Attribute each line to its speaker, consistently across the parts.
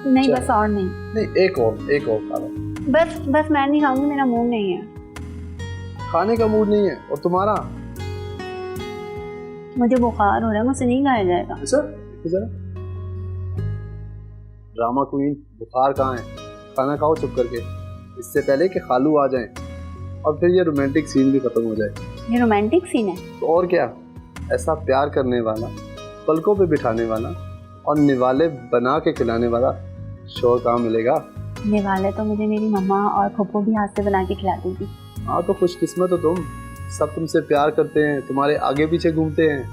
Speaker 1: नहीं बस और नहीं।
Speaker 2: नहीं एक और खा लो।
Speaker 1: बस मैं नहीं खाऊंगी, मेरा मूड नहीं है।
Speaker 2: खाने का मूड नहीं है और तुम्हारा?
Speaker 1: मुझे बुखार हो रहा है, मुझसे नहीं खाया जाएगा।
Speaker 2: अच्छा जरा ड्रामा क्वीन, बुखार कहाँ है? खाना खाओ चुप करके, इससे पहले कि खालू आ जाएं और फिर ये रोमांटिक सीन भी खत्म हो जाए।
Speaker 1: ये रोमांटिक सीन है?
Speaker 2: तो और क्या, ऐसा प्यार करने वाला, पलकों पे बिठाने वाला और निवाले बना के खिलाने वाला शोर कहाँ मिलेगा?
Speaker 1: निवाले तो मुझे मेरी मम्मा और फूफो भी हाथ से बना के खिलाती थी।
Speaker 2: हाँ तो खुशकिस्मत हो तुम, सब तुमसे प्यार करते हैं, तुम्हारे आगे पीछे घूमते हैं।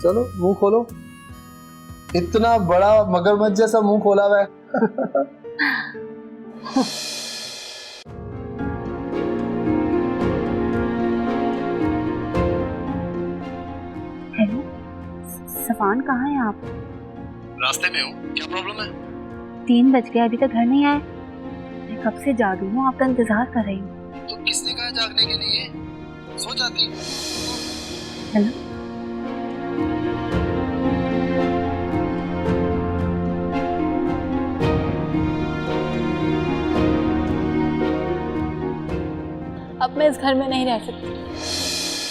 Speaker 2: चलो मुंह खोलो, इतना बड़ा मगरमच्छ जैसा मुंह खोला हुआ है।
Speaker 1: हेलो सफान, कहाँ हैं आप?
Speaker 2: रास्ते में हूँ, क्या प्रॉब्लम है?
Speaker 1: 3 बज गए, अभी तक घर नहीं आए। मैं कब से जागी हूँ, आपका इंतजार कर रही हूँ।
Speaker 2: तो किसने कहा जागने के लिए? सो जाती।
Speaker 1: हेलो अब मैं इस घर में नहीं रह सकती।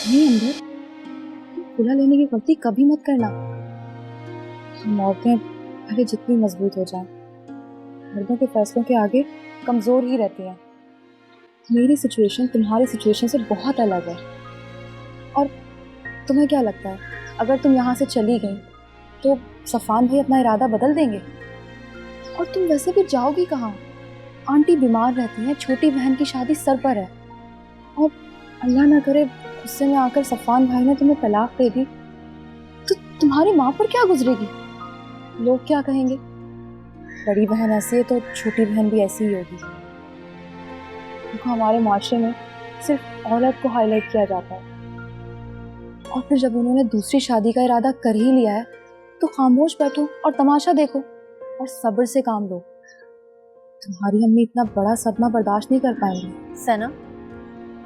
Speaker 3: नहीं अंदर, खुला लेने की गलती कभी मत करना। हम औरतें भले जितनी मजबूत हो जाएं, मर्दों के फैसलों के आगे कमज़ोर ही रहती हैं। मेरी सिचुएशन तुम्हारी सिचुएशन से बहुत अलग है। और तुम्हें क्या लगता है, अगर तुम यहाँ से चली गई तो सफ़ान भाई अपना इरादा बदल देंगे? और तुम वैसे भी जाओगी कहाँ? आंटी बीमार रहती हैं, छोटी बहन की शादी सर पर है, और अल्लाह ना करे गुस्से में आकर सफ़ान भाई ने तुम्हें तलाक दे दी तो तुम्हारी माँ पर क्या गुजरेगी? लोग क्या कहेंगे? बड़ी बहन ऐसी है तो छोटी बहन भी ऐसी ही होगी। देखो हमारे माशरे में सिर्फ औरत को हाईलाइट किया जाता है, और फिर जब उन्होंने दूसरी शादी का इरादा कर ही लिया है तो खामोश बैठो और तमाशा देखो और सब्र से काम लो। तुम्हारी अम्मी इतना बड़ा सदमा बर्दाश्त नहीं कर पाएंगी।
Speaker 1: सना,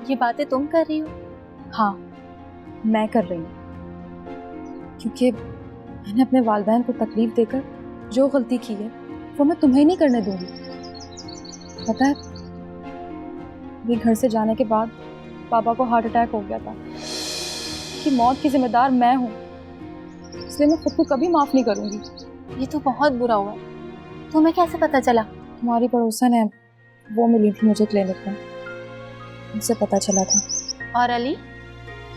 Speaker 1: ये बातें तुम कर रही हो?
Speaker 3: हाँ मैं कर रही हूँ, क्योंकि मैंने अपने वालिदैन को तकलीफ देकर जो गलती की है वो मैं तुम्हें नहीं करने दूंगी। पता है, मेरे घर से जाने के बाद पापा को हार्ट अटैक हो गया था कि मौत की जिम्मेदार मैं हूँ, इसलिए मैं खुद को कभी माफ़ नहीं करूँगी।
Speaker 1: ये तो बहुत बुरा हुआ। तुम्हें कैसे पता चला?
Speaker 3: तुम्हारी पड़ोसन है, वो मिली थी मुझे क्लिनिक में, उनसे पता चला था।
Speaker 1: और अली?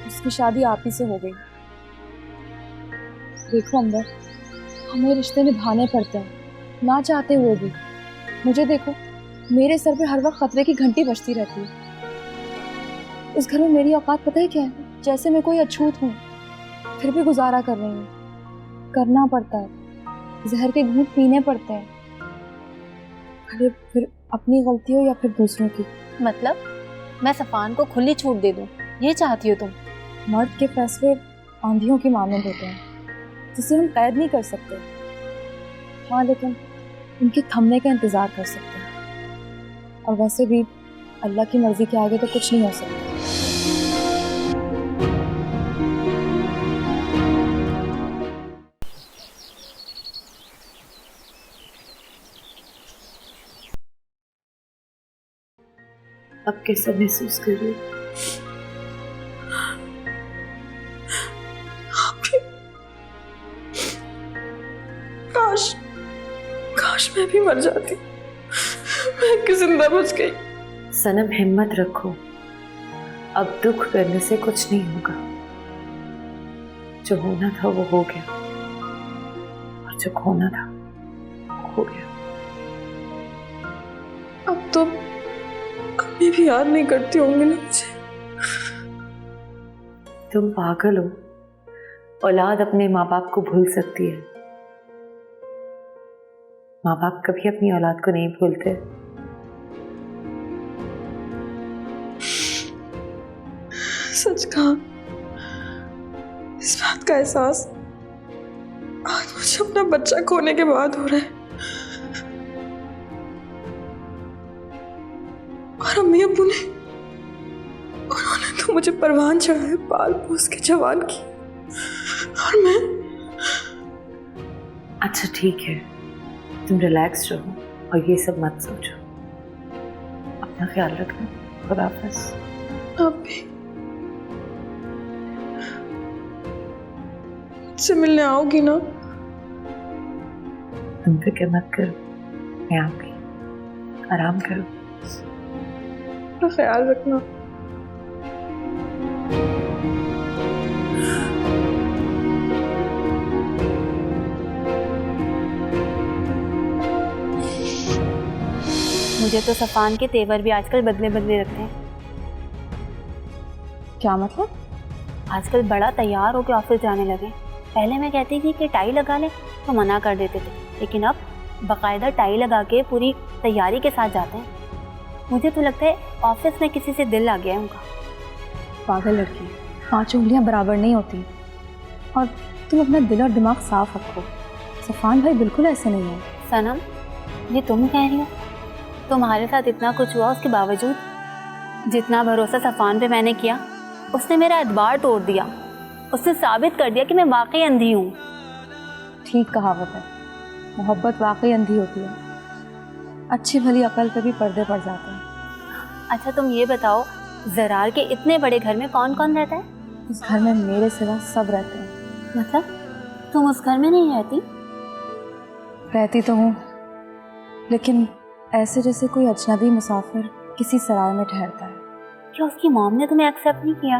Speaker 3: उसकी शादी आप ही से हो गई। देखो अंदर, हमें रिश्ते निभाने पड़ते हैं ना चाहते हुए भी। मुझे देखो, मेरे सर पे हर वक्त खतरे की घंटी बजती रहती है। इस घर में मेरी औकात पता है क्या है? जैसे मैं कोई अछूत हूँ, फिर भी गुजारा कर रही हूँ। करना पड़ता है, जहर के घूंट पीने पड़ते हैं, भले फिर अपनी गलती हो या फिर दूसरों की।
Speaker 1: मतलब मैं सफान को खुली छूट दे दूँ, ये चाहती हो तुम?
Speaker 3: मर्द के फैसले आंधियों की मानंद होते हैं, जिसे हम कैद नहीं कर सकते। हाँ, लेकिन उनके थमने का इंतज़ार कर सकते हैं। और वैसे भी अल्लाह की मर्ज़ी के आगे तो कुछ नहीं हो सकता।
Speaker 1: अब कैसा महसूस कर रही हो?
Speaker 3: काश मैं भी मर जाती, मैं क्यों जिंदा बच गई।
Speaker 4: सनम हिम्मत रखो, अब दुख करने से कुछ नहीं होगा। जो होना था वो हो गया, और जो खोना था हो गया।
Speaker 3: अब तो अम्मी भी याद नहीं करती होंगी ना मुझे।
Speaker 4: तुम पागल हो, औलाद अपने माँ बाप को भूल सकती है, माँ बाप कभी अपनी औलाद को नहीं भूलते।
Speaker 3: सच कहा, इस बात का एहसास आज मुझे अपना बच्चा खोने के बाद हो रहा है। और अम्मी अब्बू ने, उन्होंने तो मुझे परवान चढ़ाया पाल पोस के जवान की, और मैं।
Speaker 4: अच्छा ठीक है, तुम रिलैक्स रहो और ये सब मत सोचो। अपना ख्याल रखना। खुदा हाफिज़।
Speaker 5: आप भी मुझसे मिलने आओगी ना?
Speaker 4: तुम फिक्र मत करो, मैं आऊंगी। आराम करो।
Speaker 5: अपना ख्याल रखना।
Speaker 1: मुझे तो सफान के तेवर भी आजकल बदले बदले रखते हैं।
Speaker 3: क्या मतलब?
Speaker 1: आजकल बड़ा तैयार होकर ऑफिस जाने लगे। पहले मैं कहती थी कि टाई लगा ले तो मना कर देते थे, लेकिन अब बाकायदा टाई लगा के पूरी तैयारी के साथ जाते हैं। मुझे तो लगता है ऑफिस में किसी से दिल आ गया है उनका।
Speaker 3: पागल लड़की, 5 उंगलियां बराबर नहीं होती। और तुम अपना दिल और दिमाग साफ रखो। सफान भाई बिल्कुल ऐसे नहीं है।
Speaker 1: सनम, ये तुम कह रही हो? तुम्हारे साथ इतना कुछ हुआ, उसके बावजूद जितना भरोसा सफान पे मैंने किया, उसने मेरा एतबार तोड़ दिया। उसने साबित कर दिया कि मैं वाकई अंधी हूँ।
Speaker 3: ठीक कहावत है, मोहब्बत वाकई अंधी होती है। अच्छी भली अकल पे भी पर्दे पड़ जाते हैं।
Speaker 1: अच्छा तुम ये बताओ, जरार के इतने बड़े घर में कौन कौन रहता है?
Speaker 3: इस घर में मेरे सिवा सब रहते हैं।
Speaker 1: मतलब तुम उस घर में नहीं रहती?
Speaker 3: रहती तो हूँ, लेकिन ऐसे जैसे कोई अजनबी मुसाफिर किसी सराय में ठहरता है।
Speaker 1: क्या उसकी मॉम ने तुम्हें एक्सेप्ट नहीं किया?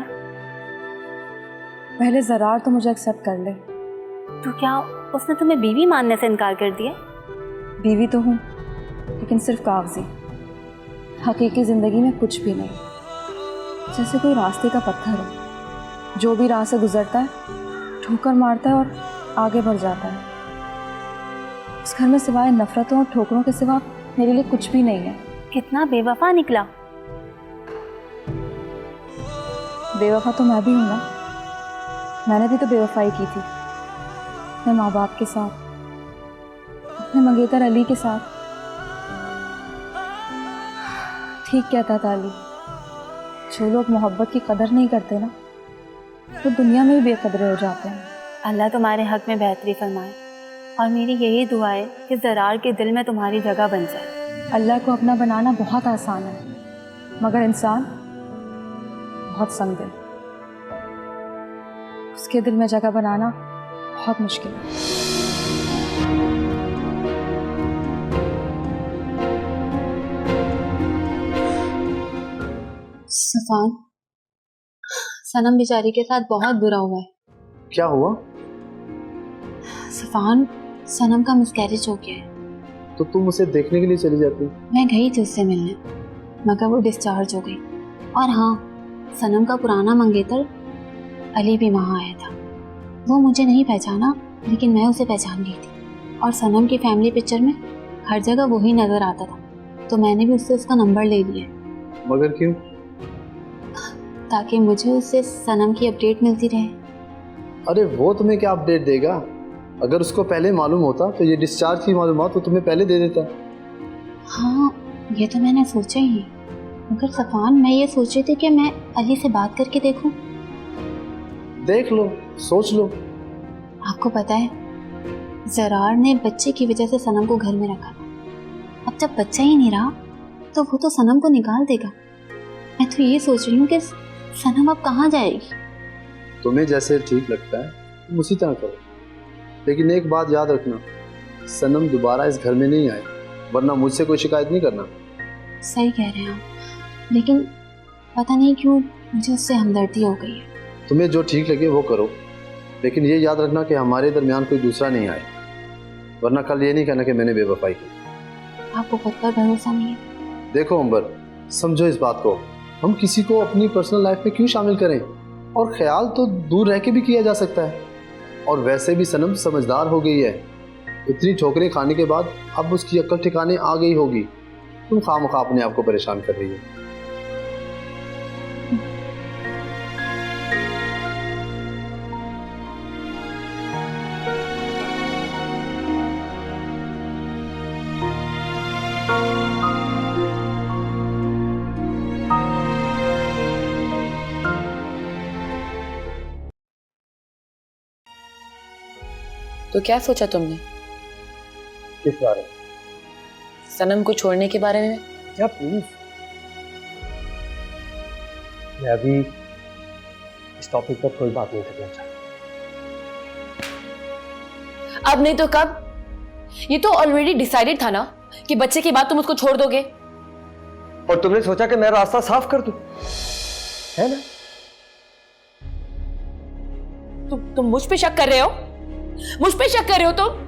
Speaker 3: पहले ज़रार तो मुझे एक्सेप्ट कर ले।
Speaker 1: तो क्या उसने तुम्हें बीवी मानने से इनकार कर दिया?
Speaker 3: बीवी तो हूँ, लेकिन सिर्फ कागजी। हकीकी ज़िंदगी में कुछ भी नहीं। जैसे कोई रास्ते का पत्थर हो, जो भी राह से गुजरता है ठोकर मारता है और आगे बढ़ जाता है। इस घर में सिवाय नफरतों और ठोकरों के सिवा मेरे लिए कुछ भी नहीं है।
Speaker 1: कितना बेवफा निकला।
Speaker 3: बेवफा तो मैं भी हूँ ना। मैंने भी तो बेवफाई की थी, अपने माँ बाप के साथ, अपने मंगेतर अली के साथ। ठीक कहता था अली, जो लोग मोहब्बत की कदर नहीं करते ना, वो दुनिया में भी बेकदरे हो जाते हैं।
Speaker 1: अल्लाह तुम्हारे हक में बेहतरी फरमाए, और मेरी यही दुआ है कि जरार के दिल में तुम्हारी जगह बन जाए।
Speaker 3: अल्लाह को अपना बनाना बहुत आसान है, मगर इंसान बहुत संगदिल। उसके दिल में जगह बनाना बहुत मुश्किल है। सफान, सनम बेचारी के साथ बहुत बुरा हुआ है।
Speaker 2: क्या हुआ?
Speaker 1: सफान, सनम का मिसकैरेज हो गया है।
Speaker 2: तो तुम उसे देखने के लिए चली जाती?
Speaker 1: मैं गई थी उससे मिलने, मगर वो डिस्चार्ज हो गई। और हाँ, सनम का पुराना मंगेतर अली भी वहाँ आया था। वो मुझे नहीं पहचाना, लेकिन मैं उसे पहचान गई थी। और सनम की फैमिली पिक्चर में हर जगह वही नज़र आता था, तो मैंने भी उससे उसका नंबर ले लिया।
Speaker 2: मगर क्यों?
Speaker 1: ताकि मुझे उससे सनम की अपडेट मिलती रहे।
Speaker 2: अरे वो तुम्हें क्या अपडेट देगा? अगर उसको पहले मालूम होता तो ये डिस्चार्ज की मालूमात तो तुम्हें पहले दे देता।
Speaker 1: हाँ, ये तो मैंने सोचा ही, मगर सफान, मैं ये सोच रही थी कि मैं अली से बात करके देखूं।
Speaker 2: देख लो, सोच लो।
Speaker 1: आपको पता है, जरार ने बच्चे की वजह से सनम को घर में रखा था। अब जब बच्चा ही नहीं रहा, तो वो तो सनम को निकाल देगा। मैं तो ये सोच रही हूँ कि सनम अब कहाँ जाएगी।
Speaker 2: तुम्हें जैसे ठीक लगता है तुम उसी तरह करो, लेकिन एक बात याद रखना, सनम दोबारा इस घर में नहीं आए, वरना मुझसे कोई शिकायत नहीं करना।
Speaker 1: सही कह रहे हैं आप, लेकिन पता नहीं क्यों मुझे उससे हमदर्दी हो गई है।
Speaker 2: तुम्हें जो ठीक लगे वो करो, लेकिन ये याद रखना कि हमारे दरमियान कोई दूसरा नहीं आए, वरना कल ये नहीं कहना कि मैंने बेवफाई की।
Speaker 1: आपको खुद पर भरोसा नहीं है?
Speaker 2: देखो अंबर, समझो इस बात को, हम किसी को अपनी पर्सनल लाइफ में क्यों शामिल करें? और ख्याल तो दूर रह के भी किया जा सकता है। और वैसे भी सनम समझदार हो गई है, इतनी ठोकरें खाने के बाद अब उसकी अक्ल ठिकाने आ गई होगी। तुम खामखा अपने आप को परेशान कर रही हो।
Speaker 6: तो क्या सोचा तुमने? किस बारे में?
Speaker 4: सनम को छोड़ने के बारे में।
Speaker 6: क्या प्लीज, मैं अभी इस टॉपिक पर कोई बात नहीं करना चाहता।
Speaker 4: अब नहीं तो कब? ये तो ऑलरेडी डिसाइडेड था ना कि बच्चे के बाद तुम उसको छोड़ दोगे।
Speaker 6: और तुमने सोचा कि मैं रास्ता साफ कर दूं, है ना?
Speaker 4: तुम मुझ पे शक कर रहे हो? मुझ पे शक कर रहे हो तुम?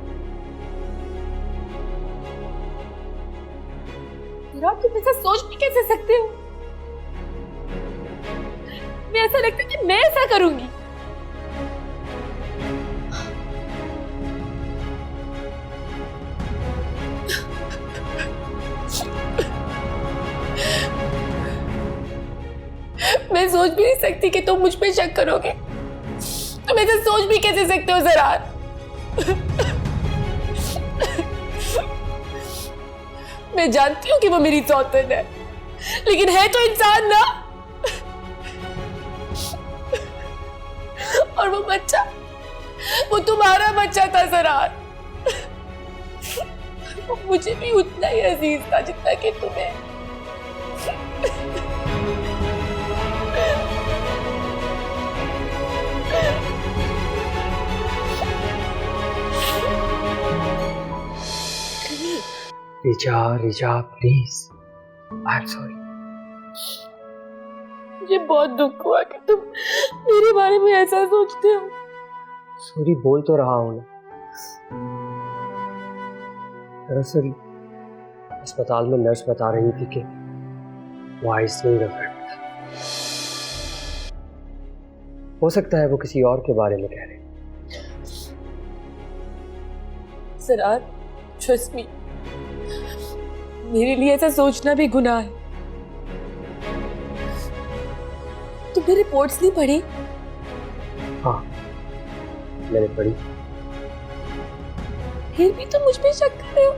Speaker 4: तुम ऐसा सोच भी कैसे सकते हो? मैं ऐसा लगता है कि मैं ऐसा करूंगी। मैं सोच भी नहीं सकती कि तुम मुझ पे शक करोगे। तुम ऐसे सोच भी कैसे सकते हो ज़रार? मैं जानती हूँ कि वो मेरी सौतन है, लेकिन है तो इंसान ना। और वो बच्चा, वो तुम्हारा बच्चा था ज़रार। वो मुझे भी उतना ही अजीज था जितना कि तुम्हें।
Speaker 6: Richa, Richa please, I am sorry.
Speaker 4: मुझे बहुत दुख हुआ कि तुम मेरे बारे में ऐसा सोचते हो।
Speaker 6: सॉरी बोल तो रहा हूं ना। दरअसल अस्पताल में नर्स बता रही थी कि वो आइस नहीं रख रहा। हो सकता है वो किसी और के बारे में कह रहे।
Speaker 4: ज़रार, ट्रस्ट मी, मेरे लिए ऐसा सोचना भी गुनाह है। तुमने रिपोर्ट्स नहीं पढ़ी?
Speaker 6: हाँ, मैंने पढ़ी।
Speaker 4: फिर भी तुम मुझ पे शक कर रहे हो?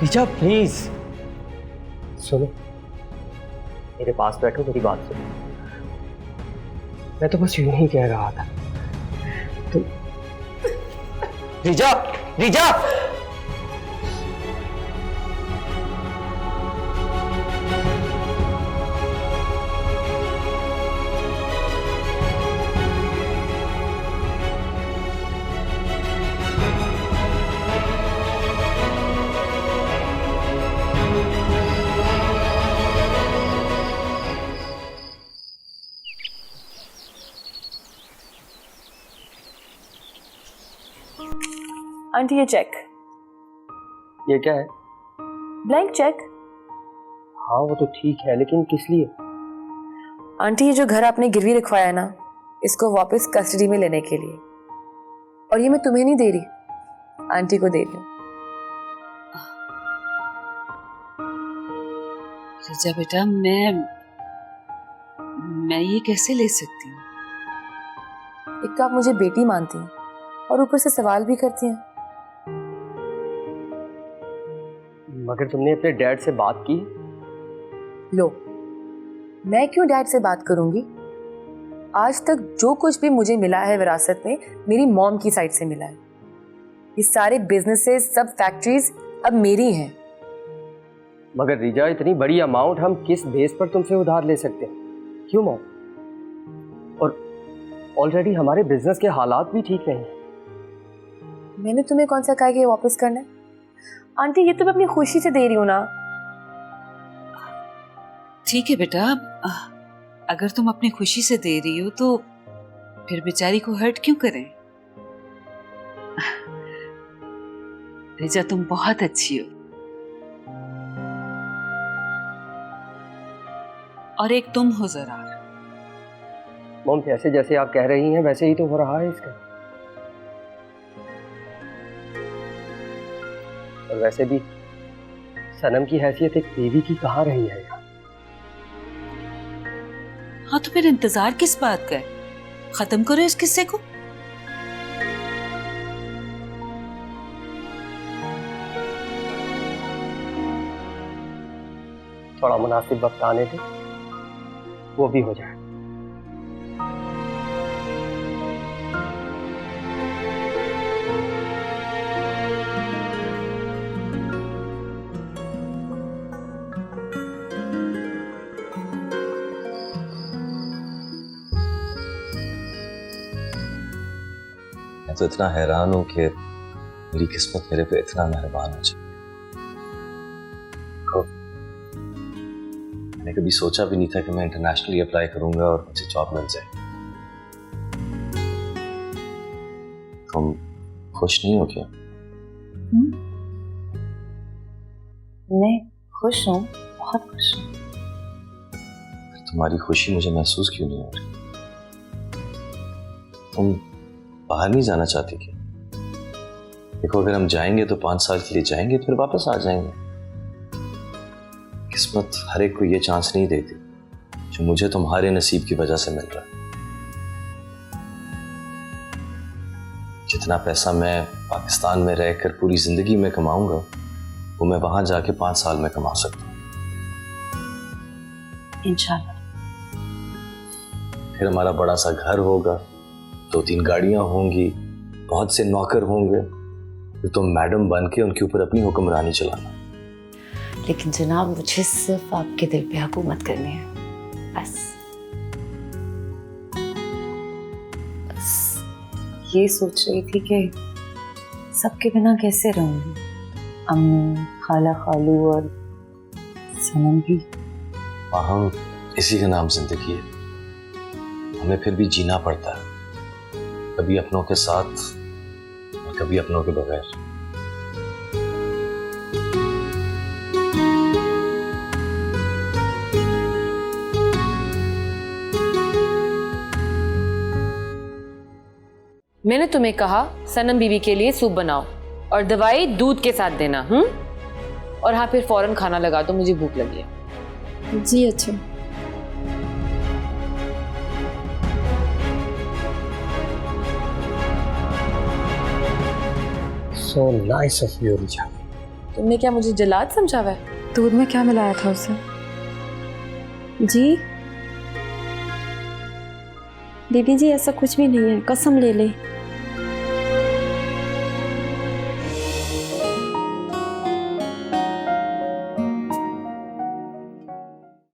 Speaker 6: रिचा प्लीज सुनो, मेरे पास बैठो, मेरी बात सुनो। मैं तो बस यूं ही कह रहा था। तुम रिचा, रिचा
Speaker 4: आंटी, ये चेक।
Speaker 6: ये क्या है?
Speaker 4: Blank cheque.
Speaker 6: हाँ वो तो ठीक है, लेकिन किस लिए?
Speaker 4: आंटी, ये जो घर आपने गिरवी रखवाया है ना, इसको वापस कस्टडी में लेने के लिए। और ये मैं तुम्हें नहीं दे रही, आंटी को दे रही हूँ।
Speaker 7: रिचा बेटा, मैं ये कैसे ले सकती हूँ?
Speaker 4: एक तो आप मुझे बेटी मानती हैं और ऊपर से सवाल भी करती हैं।
Speaker 6: मगर तुमने अपने डैड से बात की?
Speaker 4: लो, मैं क्यों डैड से बात करूंगी? आज तक जो कुछ भी मुझे मिला है विरासत में, मेरी मॉम की साइड से मिला है। ये सारे बिजनेसेस, सब फैक्ट्रीज अब मेरी हैं।
Speaker 6: मगर रिजा, इतनी बड़ी अमाउंट हम किस बेस पर तुमसे उधार ले सकते हैं? क्यों मॉम? और ऑलरेडी हमारे बिजनेस के हालात भी ठीक नहीं हैं।
Speaker 4: मैंने तुम्हें कौन सा कहा कि ये वापस करना है? आंटी, ये तो मैं अपनी खुशी से दे रही हूँ ना।
Speaker 7: ठीक है बेटा, अगर तुम अपनी खुशी से दे रही हो तो फिर बेचारी को हर्ट क्यों करें? रिचा, तुम बहुत अच्छी हो। और एक तुम हो ज़रार।
Speaker 6: मॉम, जैसे जैसे आप कह रही हैं वैसे ही तो हो रहा है इसका। और वैसे भी सनम की हैसियत एक बीवी की कहाँ रही है यार।
Speaker 7: हाँ तो फिर इंतजार किस बात का है? खत्म करो इस किस्से को।
Speaker 6: थोड़ा मुनासिब वक्त आने दे, वो भी हो जाए।
Speaker 8: तो इतना हैरान हूं कि मेरी किस्मत मेरे पे इतना मेहरबान हो जाए। मैंने कभी सोचा भी नहीं था कि मैं इंटरनेशनली अप्लाई करूंगा और मुझे जॉब मिल जाए। तुम खुश नहीं हो क्या?
Speaker 4: मैं खुश हूँ, बहुत खुश हूँ।
Speaker 8: तुम्हारी खुशी मुझे महसूस क्यों नहीं हो रही? तुम बाहर नहीं जाना चाहती क्या? देखो, अगर हम जाएंगे तो 5 साल के लिए जाएंगे, फिर वापस आ जाएंगे। किस्मत हर एक को ये चांस नहीं देती जो मुझे तुम्हारे नसीब की वजह से मिल रहा है। जितना पैसा मैं पाकिस्तान में रहकर पूरी जिंदगी में कमाऊंगा, वो मैं वहां जाके 5 साल में कमा सकता हूँ।
Speaker 4: इंशाल्लाह।
Speaker 8: फिर हमारा बड़ा सा घर होगा, 2-3 गाड़ियां होंगी, बहुत से नौकर होंगे, फिर तुम मैडम बन के उनके ऊपर अपनी हुक्मरानी चलाना।
Speaker 4: लेकिन जनाब, मुझे सिर्फ आपके दिल पे हुकूमत करनी है, बस। ये सोच रही थी कि सबके बिना कैसे रहूंगी। अम्मी, खाला, खालू और सनम भी।
Speaker 8: हम इसी का नाम जिंदगी है। हमें फिर भी जीना पड़ता है, कभी अपनों के साथ और कभी अपनों के बगैर।
Speaker 4: मैंने तुम्हें कहा सनम बीवी के लिए सूप बनाओ और दवाई दूध के साथ देना। और हाँ, फिर फौरन खाना लगा दो, मुझे भूख लगी है।
Speaker 3: जी अच्छा।
Speaker 6: So nice of you, रिजा।
Speaker 4: तुमने क्या मुझे जल्लाद समझा हुआ है?
Speaker 3: दूध में क्या मिलाया था उसे? जी
Speaker 9: दीदी जी, ऐसा कुछ भी नहीं है, कसम ले ले।